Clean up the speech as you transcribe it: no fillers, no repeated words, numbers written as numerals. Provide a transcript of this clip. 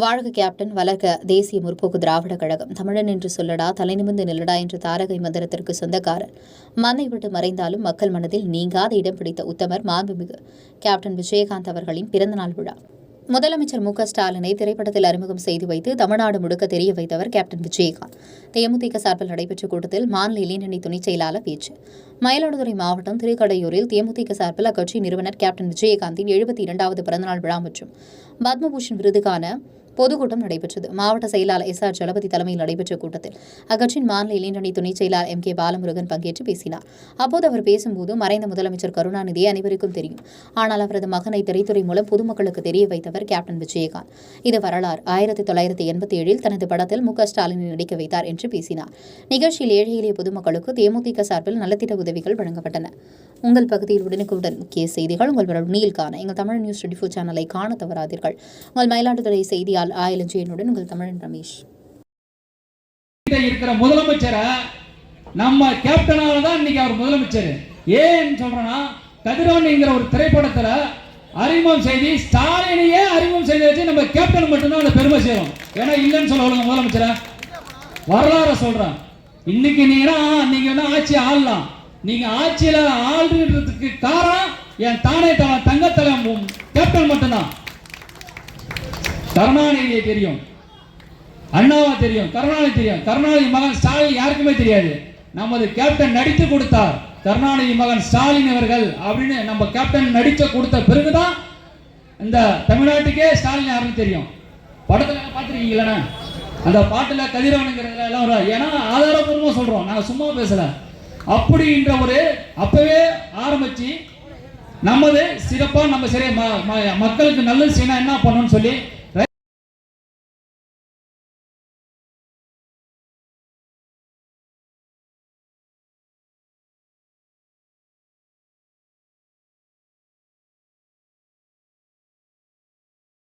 வாழ்க கேப்டன் வளர்க தேசிய முற்போக்கு திராவிட கழகம். தமிழன் என்று சொல்லடா, தலைநிமிர்ந்து நில்லடா என்ற தாரகை மந்திரத்திற்கு சொந்தக்காரர். மண்ணை விட்டு மறைந்தாலும் மக்கள் மனதில் நீங்காத இடம் பிடித்த உத்தமர் மாண்புமிகு கேப்டன் விஜயகாந்த் அவர்களின் பிறந்தநாள் விழா. முதலமைச்சர் மு.க.ஸ்டாலினை திரைப்படத்தில் அறிமுகம் செய்து வைத்து தமிழ்நாடு முழுக்க தெரிய வைத்தவர் கேப்டன் விஜயகாந்த். தேமுதிக சார்பில் நடைபெற்ற கூட்டத்தில் மாநில இளைஞரணி துணைச் செயலாளர் பேச்சு. மயிலாடுதுறை மாவட்டம் திருக்கடையூரில் தேமுதிக சார்பில் அக்கட்சி நிறுவனர் கேப்டன் விஜயகாந்தின் 72வது பிறந்தநாள் விழா மற்றும் பத்மபூஷன் விருதுக்கான பொதுக்கூட்டம் நடைபெற்றது. மாவட்ட செயலாளர் எஸ்.ஆர். ஜலபதி தலைமையில் நடைபெற்ற கூட்டத்தில் அக்கட்சியின் மாநில இளைஞரணி துணைச் செயலாளர் எம்.கே. பாலமுருகன் பங்கேற்று பேசினார். அப்போது அவர் பேசும்போது, மறைந்த முதலமைச்சர் கருணாநிதியை அனைவருக்கும் தெரியும், ஆனால் அவரது மகனை திரைத்துறை மூலம் பொதுமக்களுக்கு தெரிய வைத்தவர் கேப்டன் விஜயகாந்த். இது வரலாறு. 1987 தனது படத்தில் மு.க.ஸ்டாலினை நடிக்க வைத்தார் என்று பேசினார். நிகழ்ச்சியில் ஏழை எளிய பொதுமக்களுக்கு தேமுதிக சார்பில் நலத்திட்ட உதவிகள் வழங்கப்பட்டன. உங்கள் பகுதியில் உடனுக்குடன் முக்கிய செய்திகள் உங்கள் நீல் காண எங்கள் தமிழ் நியூஸ் 24 சேனலை காண தவறாதீர்கள். உங்கள் மயிலாடுதுறை செய்தியாளர் ஆயிலஞ்சியனுடன் உங்கள் தமிழன் ரமேஷ். இருக்கிற முதலமைச்சரை நம்ம கேப்டனால தான் இன்னைக்கு அவர் முதலமைச்சர். ஏன்னு சொல்றேன்னா, கதிரவன்ங்கிற ஒரு திரைப்படத்துல அறிமுகம் செய்தி ஸ்டாலினையே அறிமுகம் செய்து வச்சு நம்ம கேப்டன் மட்டும்தான் அந்த பெருமை செய்யும். ஏன்னா இல்லைன்னு சொல்ல முதலமைச்சரை வரலாறு சொல்றேன். இன்னைக்கு நீங்க ஆட்சி ஆளலாம். நீங்க ஆட்சியில ஆள்றதுக்கு காரணம் என் தானே தங்கத்தலை கேப்டன் மட்டும்தான். கருணாநிதியை தெரியும், அண்ணாவா தெரியும், கருணாநிதி தெரியும். கருணாநிதி மகன் ஸ்டாலின் யாருக்குமே தெரியாது. நமது கேப்டன் நடித்து கொடுத்தார். கருணாநிதி மகன் ஸ்டாலின் அவர்கள் அப்படின்னு நம்ம கேப்டன் நடிச்ச கொடுத்த பிறகுதான் இந்த தமிழ்நாட்டுக்கே ஸ்டாலின் யாருன்னு தெரியும். படத்துல பார்த்துருக்கீங்களா? அந்த பாட்டுல கதிரவனுங்கிறதுல எல்லாம் ஏன்னா ஆதாரபூர்வமா சொல்றோம், நாங்க சும்மா பேசல. அப்படின்ற ஒரு அப்பவே ஆரம்பிச்சு நமது சிறப்பா நம்ம சரி மக்களுக்கு நல்லது செய்யணும் என்ன பண்ணணும்னு சொல்லி